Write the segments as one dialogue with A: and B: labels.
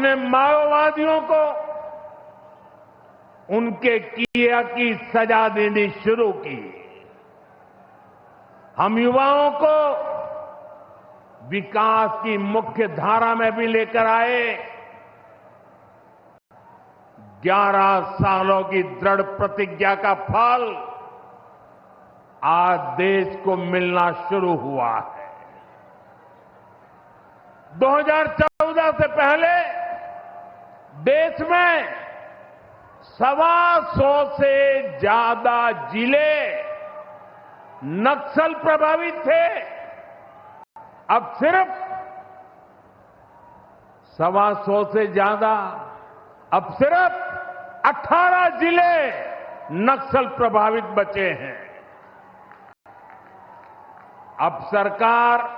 A: हमने माओवादियों को उनके किया की सजा देनी शुरू की। हम युवाओं को विकास की मुख्य धारा में भी लेकर आए। 11 सालों की दृढ़ प्रतिज्ञा का फल आज देश को मिलना शुरू हुआ है। 2014 से पहले देश में 125 से ज्यादा जिले नक्सल प्रभावित थे। अब सिर्फ 125 से ज्यादा, अब सिर्फ 18 जिले नक्सल प्रभावित बचे हैं। अब सरकार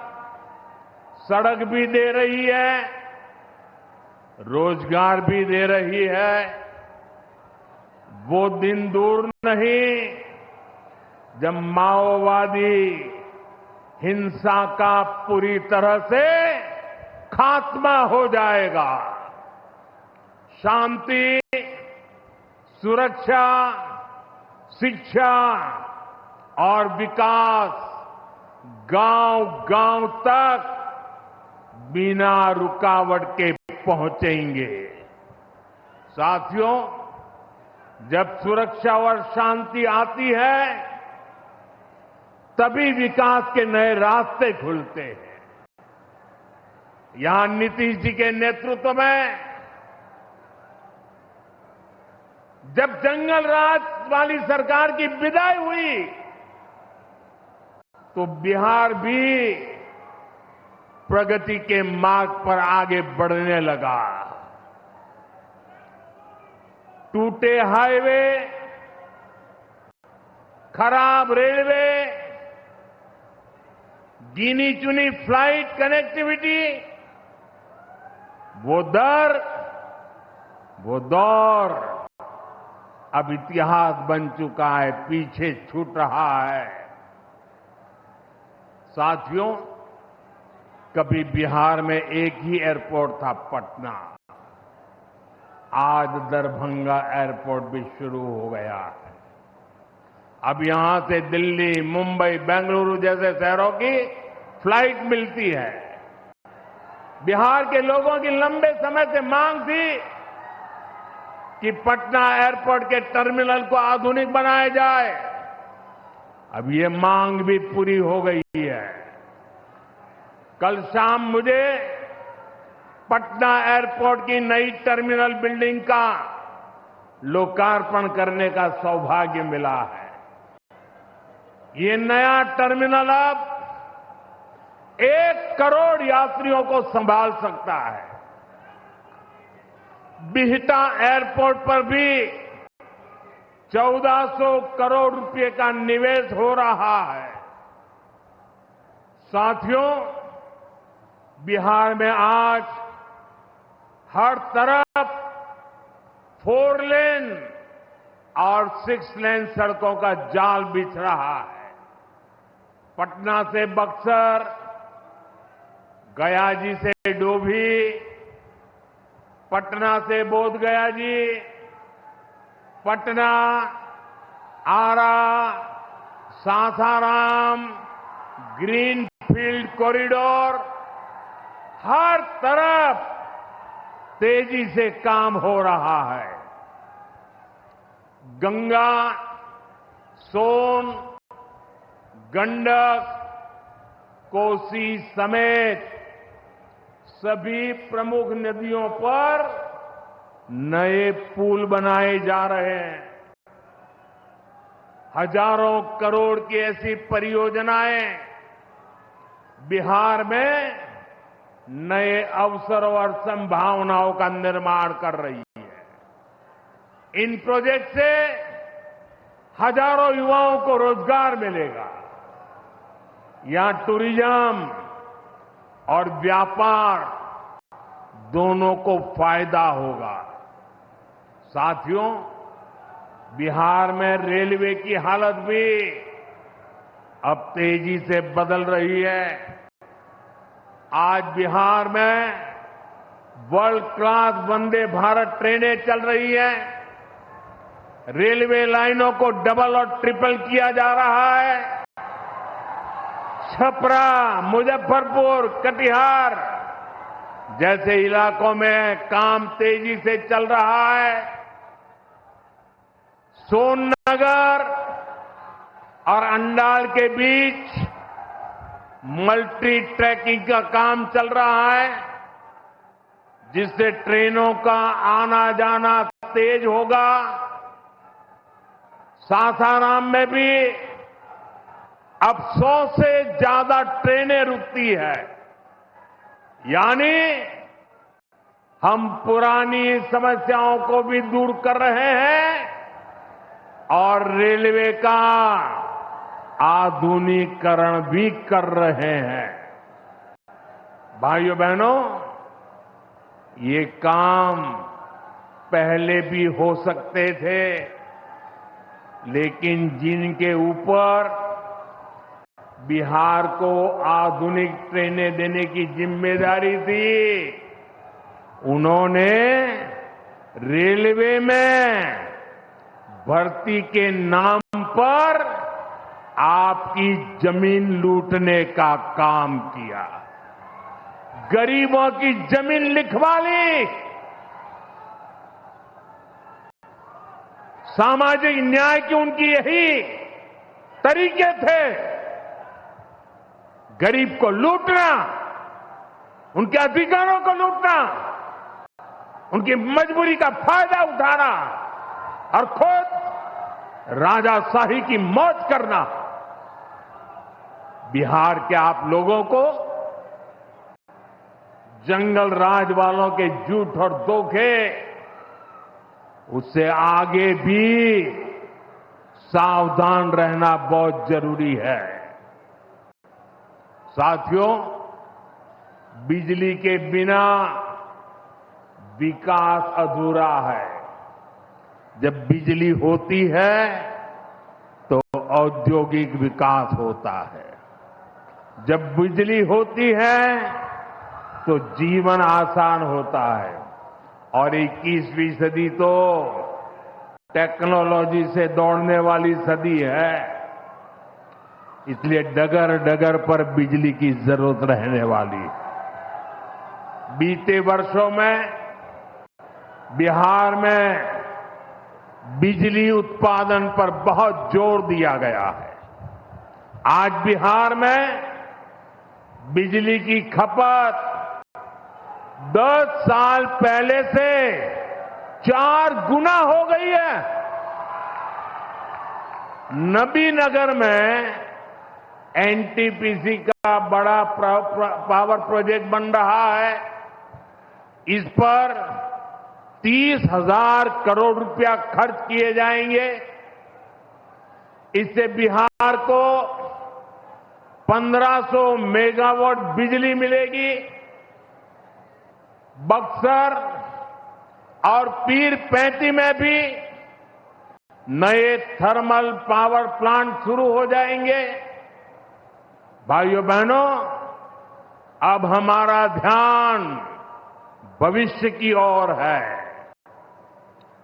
A: सड़क भी दे रही है, रोजगार भी दे रही है। वो दिन दूर नहीं जब माओवादी हिंसा का पूरी तरह से खात्मा हो जाएगा। शांति, सुरक्षा, शिक्षा और विकास गांव-गांव तक बिना रुकावट के पहुंचेंगे। साथियों, जब सुरक्षा और शांति आती है तभी विकास के नए रास्ते खुलते हैं। यहां नीतीश जी के नेतृत्व में जब जंगल राज वाली सरकार की विदाई हुई तो बिहार भी प्रगति के मार्ग पर आगे बढ़ने लगा। टूटे हाईवे, खराब रेलवे, गिनी चुनी फ्लाइट कनेक्टिविटी, वो दौर अब इतिहास बन चुका है, पीछे छूट रहा है। साथियों, कभी बिहार में एक ही एयरपोर्ट था, पटना। आज दरभंगा एयरपोर्ट भी शुरू हो गया है। अब यहां से दिल्ली, मुंबई, बेंगलुरु जैसे शहरों की फ्लाइट मिलती है। बिहार के लोगों की लंबे समय से मांग थी कि पटना एयरपोर्ट के टर्मिनल को आधुनिक बनाया जाए। अब ये मांग भी पूरी हो गई है। कल शाम मुझे पटना एयरपोर्ट की नई टर्मिनल बिल्डिंग का लोकार्पण करने का सौभाग्य मिला है। ये नया टर्मिनल अब 1 करोड़ यात्रियों को संभाल सकता है। बिहटा एयरपोर्ट पर भी 1400 करोड़ रुपए का निवेश हो रहा है। साथियों, बिहार में आज हर तरफ 4 लेन और 6 लेन सड़कों का जाल बिछ रहा है। पटना से बक्सर, गया जी से डोभी, पटना से बोध गया जी, पटना, आरा, सासाराम, ग्रीन फील्ड कॉरिडोर, हर तरफ तेजी से काम हो रहा है। गंगा, सोन, गंडक, कोसी समेत सभी प्रमुख नदियों पर नए पुल बनाए जा रहे हैं। हजारों करोड़ की ऐसी परियोजनाएं बिहार में नए अवसरों और संभावनाओं का निर्माण कर रही है। इन प्रोजेक्ट से हजारों युवाओं को रोजगार मिलेगा। यहां टूरिज्म और व्यापार दोनों को फायदा होगा। साथियों, बिहार में रेलवे की हालत भी अब तेजी से बदल रही है। आज बिहार में वर्ल्ड क्लास वंदे भारत ट्रेनें चल रही हैं, रेलवे लाइनों को डबल और ट्रिपल किया जा रहा है, छपरा, मुजफ्फरपुर, कटिहार जैसे इलाकों में काम तेजी से चल रहा है। सोननगर और अंडाल के बीच मल्टी ट्रैकिंग का काम चल रहा है, जिससे ट्रेनों का आना जाना तेज होगा। सासाराम में भी अब 100 से ज्यादा ट्रेनें रुकती है, यानी हम पुरानी समस्याओं को भी दूर कर रहे हैं और रेलवे का आधुनिकीकरण भी कर रहे हैं। भाइयों बहनों, ये काम पहले भी हो सकते थे, लेकिन जिनके ऊपर बिहार को आधुनिक ट्रेनें देने की जिम्मेदारी थी, उन्होंने रेलवे में भर्ती के नाम पर आपकी जमीन लूटने का काम किया, गरीबों की जमीन लिखवा ली। सामाजिक न्याय की उनकी यही तरीके थे, गरीब को लूटना, उनके अधिकारों को लूटना, उनकी मजबूरी का फायदा उठाना और खुद राजाशाही की मौज करना। बिहार के आप लोगों को जंगल राज वालों के झूठ और धोखे, उससे आगे भी सावधान रहना बहुत जरूरी है। साथियों, बिजली के बिना विकास अधूरा है। जब बिजली होती है तो औद्योगिक विकास होता है, जब बिजली होती है तो जीवन आसान होता है। और 21वीं सदी तो टेक्नोलॉजी से दौड़ने वाली सदी है, इसलिए डगर डगर पर बिजली की जरूरत रहने वाली है। बीते वर्षों में बिहार में बिजली उत्पादन पर बहुत जोर दिया गया है। आज बिहार में बिजली की खपत 10 साल पहले से 4 गुना हो गई है। नबीनगर में एनटीपीसी का बड़ा पावर प्रोजेक्ट बन रहा है। इस पर 30,000 करोड़ रुपया खर्च किए जाएंगे। इससे बिहार को 1500 मेगावाट बिजली मिलेगी। बक्सर और पीर पैंती में भी नए थर्मल पावर प्लांट शुरू हो जाएंगे। भाइयों बहनों, अब हमारा ध्यान भविष्य की ओर है।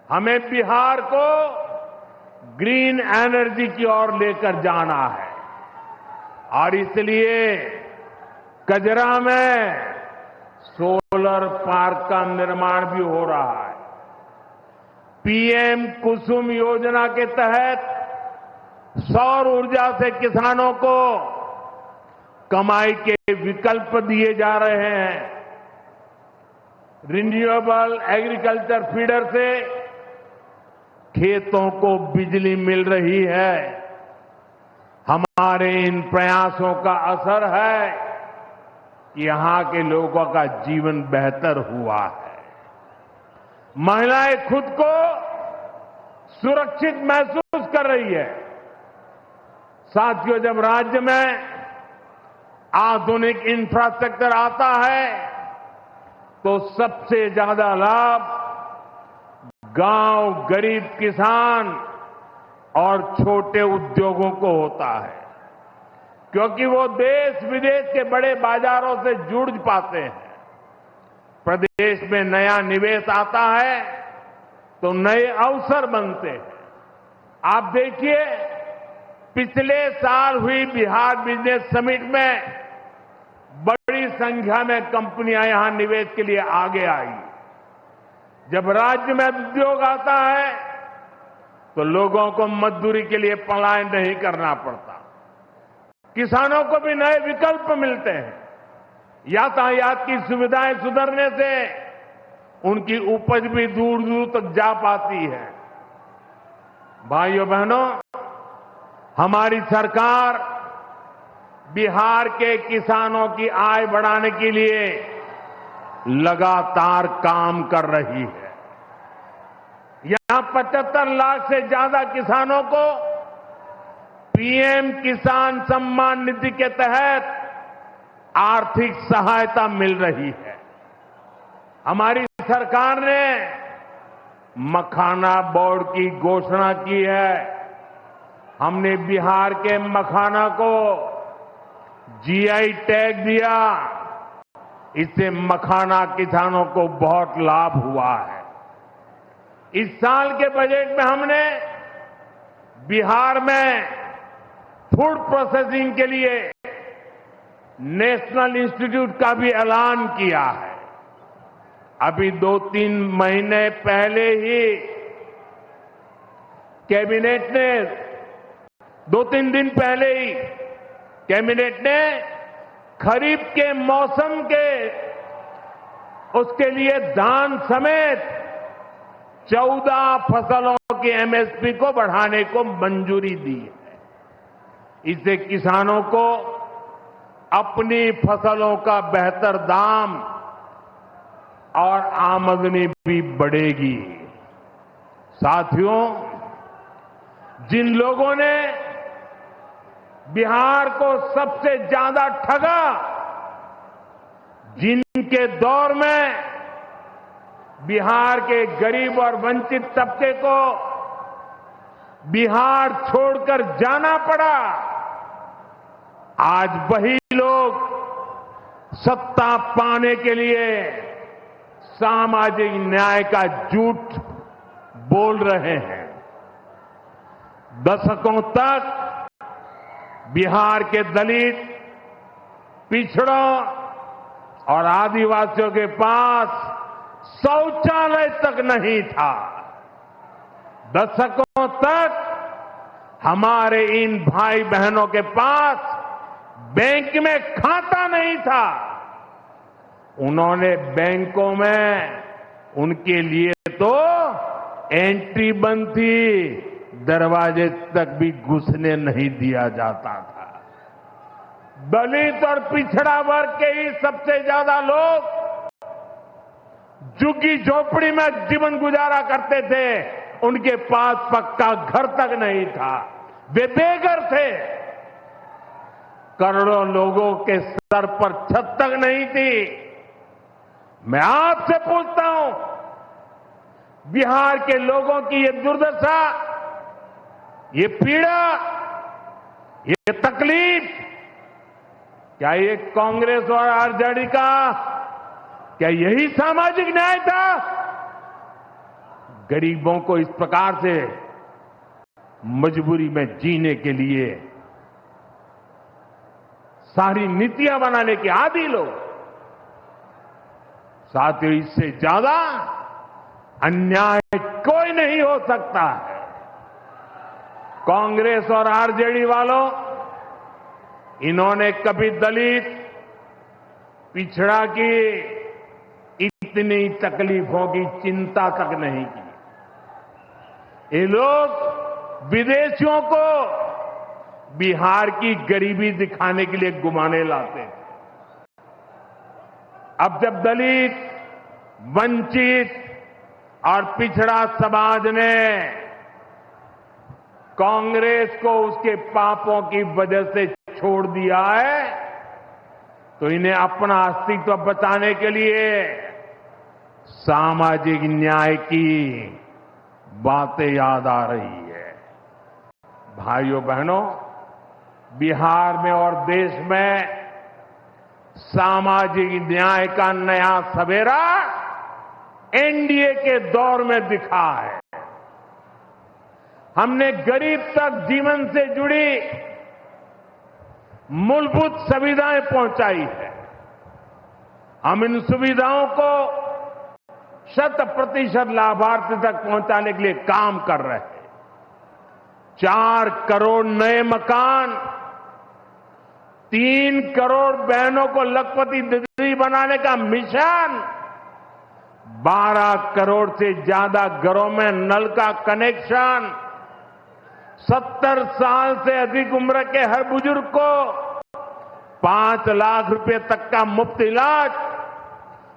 A: हमें बिहार को ग्रीन एनर्जी की ओर लेकर जाना है और इसलिए कजरा में सोलर पार्क का निर्माण भी हो रहा है। पीएम कुसुम योजना के तहत सौर ऊर्जा से किसानों को कमाई के विकल्प दिए जा रहे हैं। रिन्यूएबल एग्रीकल्चर फीडर से खेतों को बिजली मिल रही है। हमारे इन प्रयासों का असर है कि यहां के लोगों का जीवन बेहतर हुआ है। महिलाएं खुद को सुरक्षित महसूस कर रही है। साथियों, जब राज्य में आधुनिक इंफ्रास्ट्रक्चर आता है तो सबसे ज्यादा लाभ गांव, गरीब किसान और छोटे उद्योगों को होता है, क्योंकि वो देश विदेश के बड़े बाजारों से जुड़ पाते हैं। प्रदेश में नया निवेश आता है तो नए अवसर बनते हैं। आप देखिए, पिछले साल हुई बिहार बिजनेस समिट में बड़ी संख्या में कंपनियां यहां निवेश के लिए आगे आई। जब राज्य में उद्योग आता है तो लोगों को मजदूरी के लिए पलायन नहीं करना पड़ता, किसानों को भी नए विकल्प मिलते हैं, यातायात की सुविधाएं सुधरने से उनकी उपज भी दूर दूर तक जा पाती है। भाइयों बहनों, हमारी सरकार बिहार के किसानों की आय बढ़ाने के लिए लगातार काम कर रही है। यहां 75 लाख से ज्यादा किसानों को पीएम किसान सम्मान निधि के तहत आर्थिक सहायता मिल रही है। हमारी सरकार ने मखाना बोर्ड की घोषणा की है। हमने बिहार के मखाना को जीआई टैग दिया। इससे मखाना किसानों को बहुत लाभ हुआ है। इस साल के बजट में हमने बिहार में फूड प्रोसेसिंग के लिए नेशनल इंस्टीट्यूट का भी ऐलान किया है। अभी 2-3 महीने पहले ही कैबिनेट ने 2-3 दिन पहले ही कैबिनेट ने खरीफ के मौसम के उसके लिए धान समेत 14 फसलों की एमएसपी को बढ़ाने को मंजूरी दी है। इससे किसानों को अपनी फसलों का बेहतर दाम और आमदनी भी बढ़ेगी। साथियों, जिन लोगों ने बिहार को सबसे ज्यादा ठगा, जिनके दौर में बिहार के गरीब और वंचित तबके को बिहार छोड़कर जाना पड़ा, आज वही लोग सत्ता पाने के लिए सामाजिक न्याय का झूठ बोल रहे हैं। दशकों तक बिहार के दलित, पिछड़ों और आदिवासियों के पास शौचालय तक नहीं था। दशकों तक हमारे इन भाई बहनों के पास बैंक में खाता नहीं था। उन्होंने बैंकों में उनके लिए तो एंट्री बंद थी, दरवाजे तक भी घुसने नहीं दिया जाता था। दलित और पिछड़ा वर्ग के ही सबसे ज्यादा लोग झुग्गी झोपड़ी में जीवन गुजारा करते थे। उनके पास पक्का घर तक नहीं था, वे बेघर थे। करोड़ों लोगों के सर पर छत तक नहीं थी। मैं आपसे पूछता हूं, बिहार के लोगों की ये दुर्दशा, ये पीड़ा, ये तकलीफ, क्या ये कांग्रेस और आरजेडी का, क्या यही सामाजिक न्याय था? गरीबों को इस प्रकार से मजबूरी में जीने के लिए सारी नीतियां बनाने के आदी लोग। साथियों, इससे ज्यादा अन्याय कोई नहीं हो सकता है। कांग्रेस और आरजेडी वालों, इन्होंने कभी दलित, पिछड़ा की इतनी तकलीफों की चिंता तक नहीं की। ये लोग विदेशियों को बिहार की गरीबी दिखाने के लिए घुमाने लाते हैं। अब जब दलित, वंचित और पिछड़ा समाज ने कांग्रेस को उसके पापों की वजह से छोड़ दिया है, तो इन्हें अपना अस्तित्व बचाने के लिए सामाजिक न्याय की बातें याद आ रही है। भाइयों बहनों, बिहार में और देश में सामाजिक न्याय का नया सवेरा एनडीए के दौर में दिखा है। हमने गरीब तक जीवन से जुड़ी मूलभूत सुविधाएं पहुंचाई है। हम इन सुविधाओं को 100% लाभार्थी तक पहुंचाने के लिए काम कर रहे हैं। 4 करोड़ नए मकान, 3 करोड़ बहनों को लखपति दीदी बनाने का मिशन, 12 करोड़ से ज्यादा घरों में नल का कनेक्शन, 70 साल से अधिक उम्र के हर बुजुर्ग को 5 लाख रुपए तक का मुफ्त इलाज,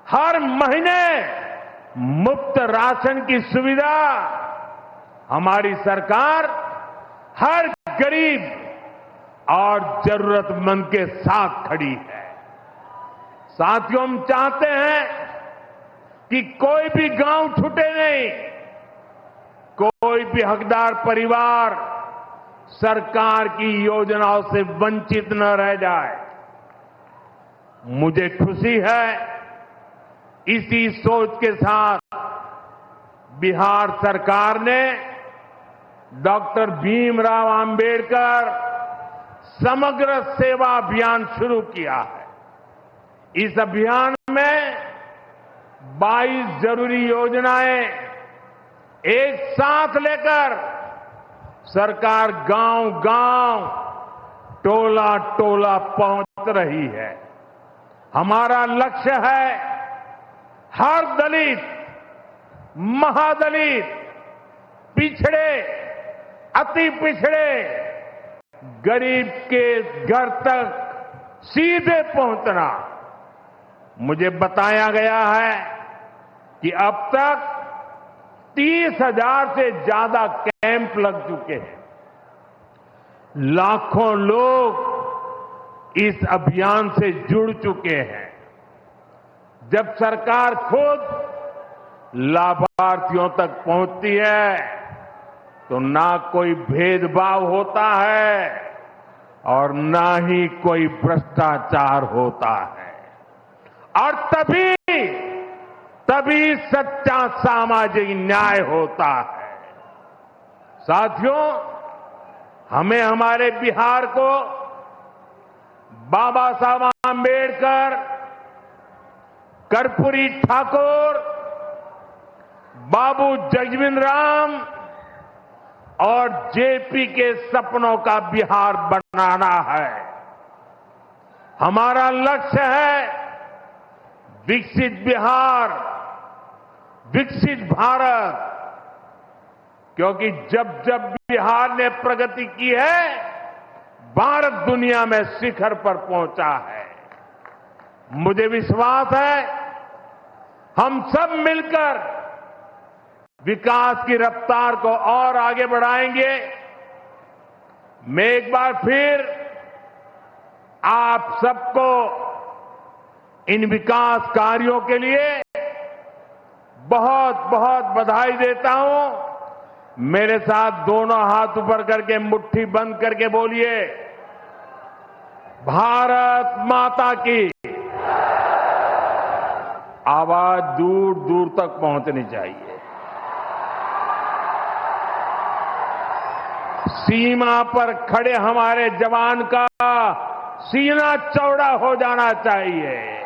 A: हर महीने मुफ्त राशन की सुविधा। हमारी सरकार हर गरीब और जरूरतमंद के साथ खड़ी है। साथियों, हम चाहते हैं कि कोई भी गांव छूटे नहीं, कोई भी हकदार परिवार सरकार की योजनाओं से वंचित न रह जाए। मुझे खुशी है, इसी सोच के साथ बिहार सरकार ने डॉक्टर भीमराव अंबेडकर समग्र सेवा अभियान शुरू किया है। इस अभियान में 22 जरूरी योजनाएं एक साथ लेकर सरकार गांव-गांव, टोला-टोला पहुंच रही है। हमारा लक्ष्य है हर दलित, महादलित, पिछड़े, अति पिछड़े, गरीब के घर तक सीधे पहुंचना। मुझे बताया गया है कि अब तक 30,000 से ज्यादा कैंप लग चुके हैं। लाखों लोग इस अभियान से जुड़ चुके हैं। जब सरकार खुद लाभार्थियों तक पहुंचती है तो ना कोई भेदभाव होता है और ना ही कोई भ्रष्टाचार होता है, और तभी सच्चा सामाजिक न्याय होता है। साथियों, हमें हमारे बिहार को बाबा साहब आंबेडकर, कर्पूरी ठाकुर, बाबू जगजीवन राम और जेपी के सपनों का बिहार बनाना है। हमारा लक्ष्य है विकसित बिहार, विकसित भारत, क्योंकि जब जब बिहार ने प्रगति की है, भारत दुनिया में शिखर पर पहुंचा है। मुझे विश्वास है हम सब मिलकर विकास की रफ्तार को और आगे बढ़ाएंगे। मैं एक बार फिर आप सबको इन विकास कार्यों के लिए बहुत बहुत बधाई देता हूं। मेरे साथ दोनों हाथ ऊपर करके मुट्ठी बंद करके बोलिए, भारत माता की। आवाज दूर दूर तक पहुंचनी चाहिए। सीमा पर खड़े हमारे जवान का सीना चौड़ा हो जाना चाहिए।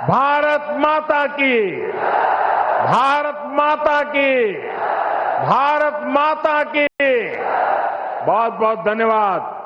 A: भारत माता की, भारत माता की, भारत माता की। बहुत बहुत धन्यवाद।